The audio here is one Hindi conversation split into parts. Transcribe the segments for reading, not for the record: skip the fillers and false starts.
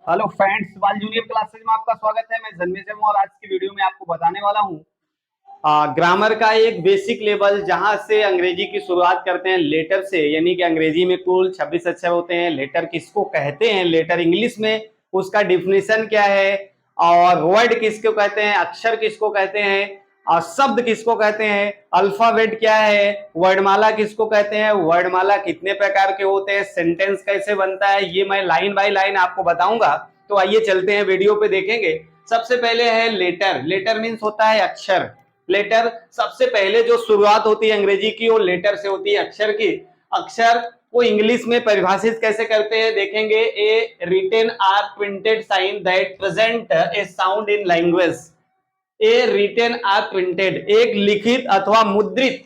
हेलो फ्रेंड्स, बाल जूनियर क्लासेज में आपका स्वागत है। मैं जन्मेजय शर्मा और आज की वीडियो में आपको बताने वाला हूँ ग्रामर का एक बेसिक लेवल, जहां से अंग्रेजी की शुरुआत करते हैं लेटर से। यानी कि अंग्रेजी में कुल 26 अक्षर होते हैं। लेटर किसको कहते हैं, लेटर इंग्लिश में उसका डिफिनेशन क्या है, और वर्ड किसको कहते हैं, अक्षर किसको कहते हैं, और शब्द किसको कहते हैं, अल्फाबेट क्या है, वर्णमाला किसको कहते हैं, वर्णमाला कितने प्रकार के होते हैं, सेंटेंस कैसे बनता है, ये मैं लाइन बाय लाइन आपको बताऊंगा। तो आइए चलते हैं, वीडियो पे देखेंगे। सबसे पहले है लेटर। लेटर मीन्स होता है अक्षर। लेटर सबसे पहले जो शुरुआत होती है अंग्रेजी की, वो लेटर से होती है, अक्षर की। अक्षर को इंग्लिश में परिभाषित कैसे करते हैं देखेंगे। A written or printed sign that present a sound in language. A written or printed, एक लिखित अथवा मुद्रित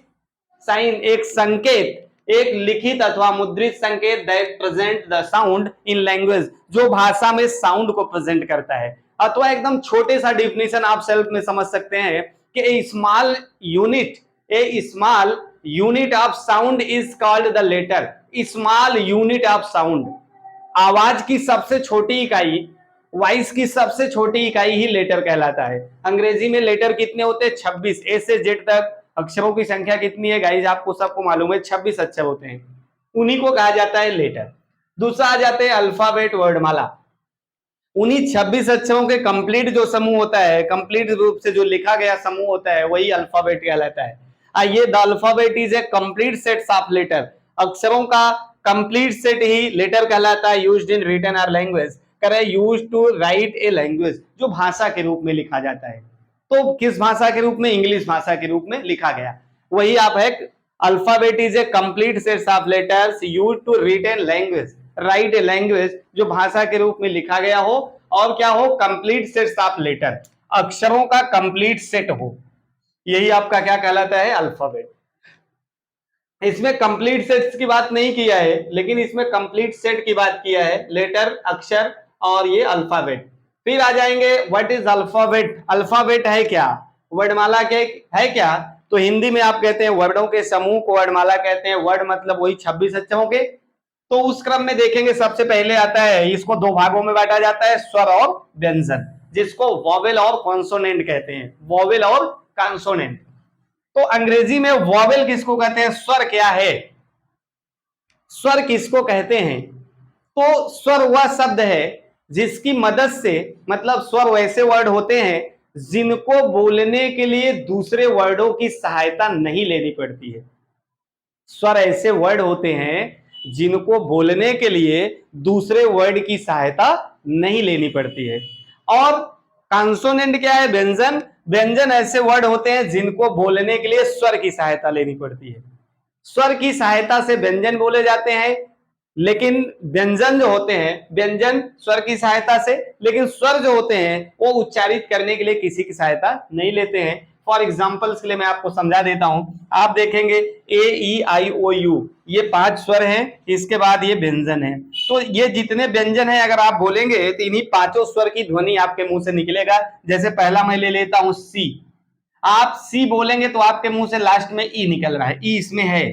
साइन, एक संकेत, एक लिखित अथवा मुद्रित संकेत that present the sound in language, जो भाषा में साउंड को प्रेजेंट करता है। अथवा एकदम छोटे सा डिफिनेशन आप सेल्फ में समझ सकते हैं कि a small unit of sound is called the letter. Small unit of sound, आवाज की सबसे छोटी इकाई, वॉइस की सबसे छोटी इकाई ही लेटर कहलाता है। अंग्रेजी में लेटर कितने होते हैं, 26। ए से जेड तक अक्षरों की संख्या कितनी है गाइज, आपको सबको मालूम है, 26 अक्षर होते हैं। उन्हीं को कहा जाता है लेटर। दूसरा आ जाते हैं अल्फाबेट, वर्णमाला। उन्हीं 26 अक्षरों के कंप्लीट जो समूह होता है, कंप्लीट रूप से जो लिखा गया समूह होता है, वही अल्फाबेट कहलाता है। ये the alphabet is a complete set of letter. अक्षरों का कंप्लीट सेट ही लेटर कहलाता है। Used in written or language, करे used to write a language, जो भाषा के रूप में लिखा जाता है। तो किस भाषा के रूप में, इंग्लिश भाषा के रूप में लिखा गया, वही आप है। Alphabet is a complete set of letters used to written language, right a language, जो भाषा के रूप में लिखा गया हो। और क्या हो, कंप्लीट सेट ऑफ लेटर, अक्षरों का कंप्लीट सेट हो, यही आपका क्या कहलाता है, अल्फाबेट। इसमें कंप्लीट सेट्स की बात नहीं किया है, लेकिन इसमें कंप्लीट सेट की बात किया है, लेटर, अक्षर और ये अल्फाबेट। फिर आ जाएंगे व्हाट इज अल्फाबेट। अल्फाबेट है क्या, वर्णमाला के है क्या। तो हिंदी में आप कहते हैं वर्णों के समूह को वर्णमाला कहते हैं। वर्ड मतलब वही 26 अक्षरों के। तो उस क्रम में देखेंगे, सबसे पहले आता है, इसको दो भागों में बांटा जाता है, स्वर और व्यंजन, जिसको वॉवेल और कॉन्सोनेंट कहते हैं। वॉवेल और कॉन्सोनेंट। तो अंग्रेजी में वॉवेल किसको कहते हैं, स्वर क्या है, स्वर किसको कहते हैं। तो स्वर वह शब्द है जिसकी मदद से, मतलब स्वर वैसे वर्ड होते हैं जिनको बोलने के लिए दूसरे वर्डों की सहायता नहीं लेनी पड़ती है। स्वर ऐसे वर्ड होते हैं जिनको बोलने के लिए दूसरे वर्ड की सहायता नहीं लेनी पड़ती है। और कॉन्सोनेंट क्या है, व्यंजन। व्यंजन ऐसे वर्ड होते हैं जिनको बोलने के लिए स्वर की सहायता लेनी पड़ती है। स्वर की सहायता से व्यंजन बोले जाते हैं, लेकिन व्यंजन जो होते हैं, व्यंजन स्वर की सहायता से, लेकिन स्वर जो होते हैं वो उच्चारित करने के लिए किसी की सहायता नहीं लेते हैं। फॉर एग्जाम्पल्स के लिए मैं आपको समझा देता हूं। आप देखेंगे ए ई आई ओ यू, ये 5 स्वर हैं, इसके बाद ये व्यंजन है। तो ये जितने व्यंजन है, अगर आप बोलेंगे तो इन्हीं 5 स्वर की ध्वनि आपके मुंह से निकलेगा। जैसे पहला मैं ले लेता हूं सी, आप सी बोलेंगे तो आपके मुंह से लास्ट में ई निकल रहा है, ई इसमें है।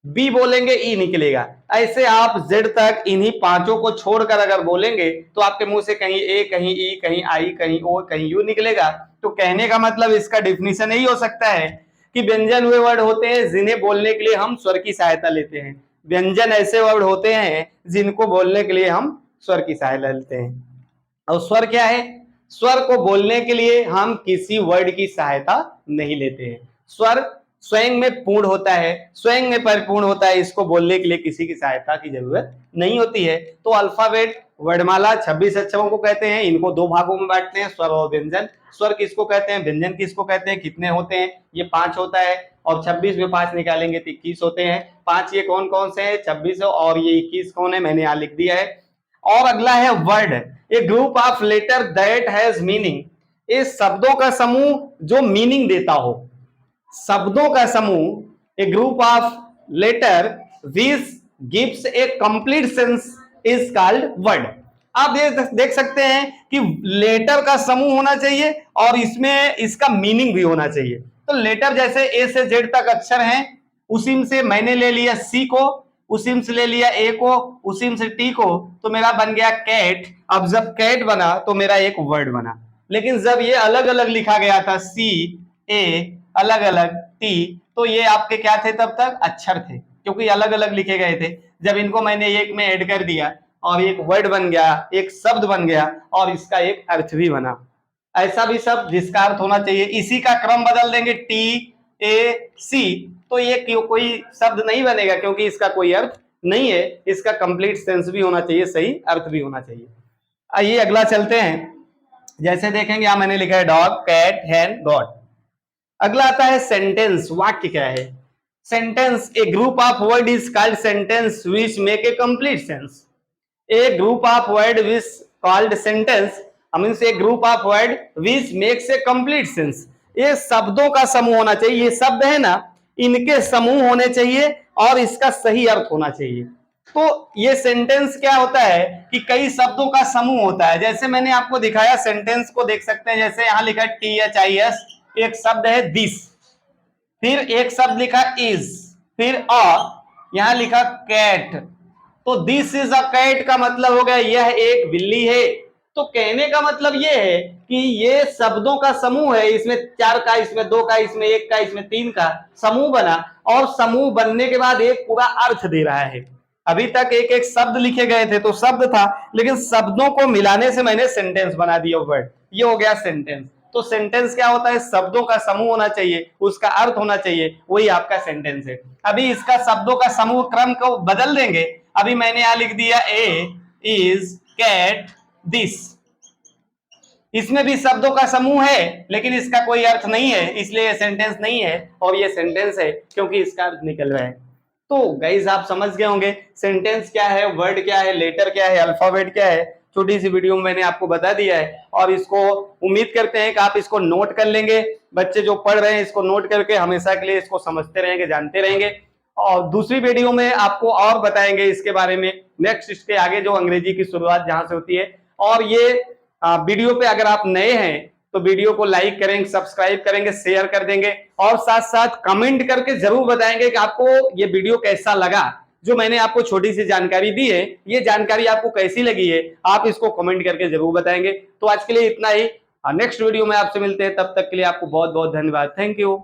बी बोलेंगे ई निकलेगा। ऐसे आप जेड तक इन्हीं 5 को छोड़कर अगर बोलेंगे तो आपके मुंह से कहीं ए, कहीं ई, कहीं आई, कहीं ओ, कहीं यू निकलेगा। तो कहने का मतलब इसका डिफिनेशन यही हो सकता है कि व्यंजन वे वर्ड होते हैं जिन्हें बोलने के लिए हम स्वर की सहायता लेते हैं। व्यंजन ऐसे वर्ड होते हैं जिनको बोलने के लिए हम स्वर की सहायता लेते हैं। और स्वर क्या है, स्वर को बोलने के लिए हम किसी वर्ड की सहायता नहीं लेते हैं। स्वर स्वयं में पूर्ण होता है, स्वयं में परिपूर्ण होता है, इसको बोलने के लिए किसी की सहायता की जरूरत नहीं होती है। तो अल्फाबेट, वर्णमाला 26 अक्षरों को कहते हैं। इनको 2 भागों में बांटते हैं, स्वर और व्यंजन। स्वर किसको कहते हैं, व्यंजन किसको कहते हैं, कितने होते हैं, ये 5 होता है। और 26 में 5 निकालेंगे तो 21 होते हैं। 5 ये कौन कौन से हैं, 26 और ये 21 कौन है, मैंने यहां लिख दिया है। और अगला है word, a group of letter that has meaning. ये शब्दों का समूह जो मीनिंग देता हो, शब्दों का समूह, a group of letter which gives a complete sense is called word. आप ये देख सकते हैं कि लेटर का समूह होना चाहिए और इसमें इसका मीनिंग भी होना चाहिए। तो लेटर जैसे ए से जेड तक अक्षर हैं, उसी से मैंने ले लिया सी को, उसीम से ले लिया ए को, उसीम से टी को, तो मेरा बन गया कैट। अब जब कैट बना तो मेरा एक वर्ड बना। लेकिन जब ये अलग अलग लिखा गया था सी ए अलग अलग टी, तो ये आपके क्या थे तब तक? अक्षर थे, क्योंकि अलग अलग लिखे गए थे। जब इनको मैंने एक में ऐड कर दिया और एक वर्ड बन गया, एक शब्द बन गया और इसका एक अर्थ भी बना। ऐसा भी शब्द जिसका अर्थ होना चाहिए, इसी का क्रम बदल देंगे टी ए सी, तो ये कोई शब्द नहीं बनेगा, क्योंकि इसका कोई अर्थ नहीं है। इसका कंप्लीट सेंस भी होना चाहिए, सही अर्थ भी होना चाहिए। आइए अगला चलते हैं। जैसे देखेंगे यहां मैंने लिखा है डॉग, कैट, हैन, गॉड। अगला आता है सेंटेंस। वाक्य क्या है? Sentence, A group of word is called sentence which make a complete sense. A group of word which called sentence means A group of word which makes a complete sense. ये शब्दों का समूह होना चाहिए। ये शब्द है ना, इनके समूह होने चाहिए और इसका सही अर्थ होना चाहिए। तो ये सेंटेंस क्या होता है कि कई शब्दों का समूह होता है। जैसे मैंने आपको दिखाया, सेंटेंस को देख सकते हैं। जैसे यहां लिखा THIS, एक शब्द है दिस, फिर एक शब्द लिखा इज, फिर यहां लिखा कैट। तो दिस इज अ कैट का मतलब हो गया यह एक बिल्ली है। तो कहने का मतलब यह है कि ये शब्दों का समूह है। इसमें 4 का, इसमें 2 का, इसमें 1 का, इसमें 3 का समूह बना, और समूह बनने के बाद एक पूरा अर्थ दे रहा है। अभी तक एक एक शब्द लिखे गए थे तो शब्द था, लेकिन शब्दों को मिलाने से मैंने सेंटेंस बना दिया वर्ड, ये हो गया सेंटेंस। तो सेंटेंस क्या होता है? शब्दों का समूह होना चाहिए, उसका अर्थ होना चाहिए, वही आपका सेंटेंस है। अभी इसका शब्दों का समूह क्रम को बदल देंगे। अभी मैंने यहां लिख दिया ए इज कैट दिस। इसमें भी शब्दों का समूह है, लेकिन इसका कोई अर्थ नहीं है, इसलिए ये सेंटेंस नहीं है, और ये सेंटेंस है क्योंकि इसका अर्थ निकल रहा है। तो गाइस आप समझ गए होंगे सेंटेंस क्या है, वर्ड क्या है, लेटर क्या है, अल्फाबेट क्या है। छोटी सी वीडियो में मैंने आपको बता दिया है, और इसको उम्मीद करते हैं कि आप इसको नोट कर लेंगे। बच्चे जो पढ़ रहे हैं इसको नोट करके हमेशा के लिए इसको समझते रहेंगे, जानते रहेंगे। और दूसरी वीडियो में आपको और बताएंगे इसके बारे में, नेक्स्ट इसके आगे जो अंग्रेजी की शुरुआत जहां से होती है। और ये वीडियो पे अगर आप नए हैं तो वीडियो को लाइक करेंगे, सब्सक्राइब करेंगे, शेयर कर देंगे, और साथ साथ कमेंट करके जरूर बताएंगे कि आपको ये वीडियो कैसा लगा। जो मैंने आपको छोटी सी जानकारी दी है, ये जानकारी आपको कैसी लगी है, आप इसको कमेंट करके जरूर बताएंगे। तो आज के लिए इतना ही, नेक्स्ट वीडियो में आपसे मिलते हैं, तब तक के लिए आपको बहुत बहुत धन्यवाद। Thank you.